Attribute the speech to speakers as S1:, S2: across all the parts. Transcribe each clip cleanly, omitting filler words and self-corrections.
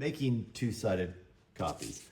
S1: making two-sided copies.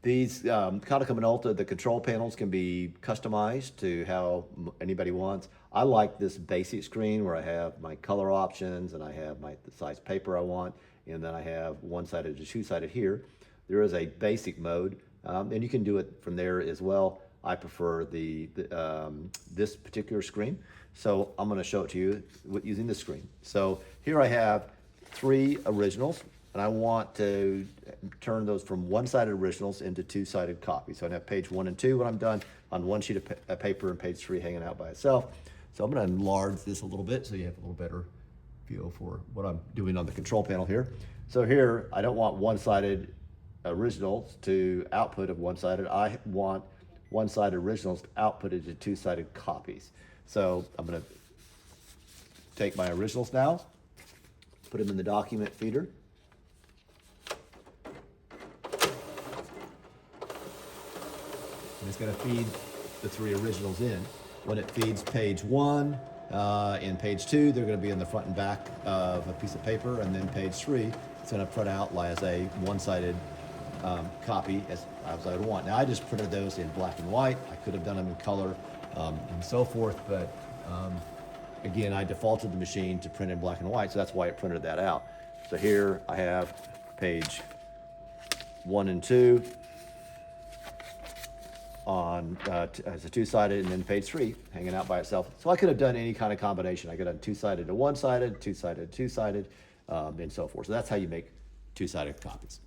S1: These Konica Minolta, the control panels can be customized to how anybody wants. I like this basic screen where I have my color options and I have the size paper I want, and then I have one-sided to two-sided here. There is a basic mode, and you can do it from there as well. I prefer this particular screen, so I'm going to show it to you using this screen. So here I have 3 originals, and I want to turn those from one-sided originals into two-sided copies. So I have page 1 and 2 when I'm done on one sheet of paper, and page 3 hanging out by itself. So I'm going to enlarge this a little bit so you have a little better feel for what I'm doing on the control panel here. So here, I don't want one-sided originals to output of one-sided. I want one-sided originals outputted to two-sided copies. So I'm going to take my originals now, put them in the document feeder. And it's going to feed the 3 originals in. When it feeds page 1 and page 2, they're going to be in the front and back of a piece of paper, and then page 3, it's going to print out as a one-sided copy as I would want. Now I just printed those in black and white. I could have done them in color and so forth, but again, I defaulted the machine to print in black and white, so that's why it printed that out. So here I have page 1 and 2 on as a two-sided, and then page 3 hanging out by itself. So I could have done any kind of combination. I could have done two-sided to one-sided, two-sided to two-sided, and so forth. So that's how you make two-sided copies.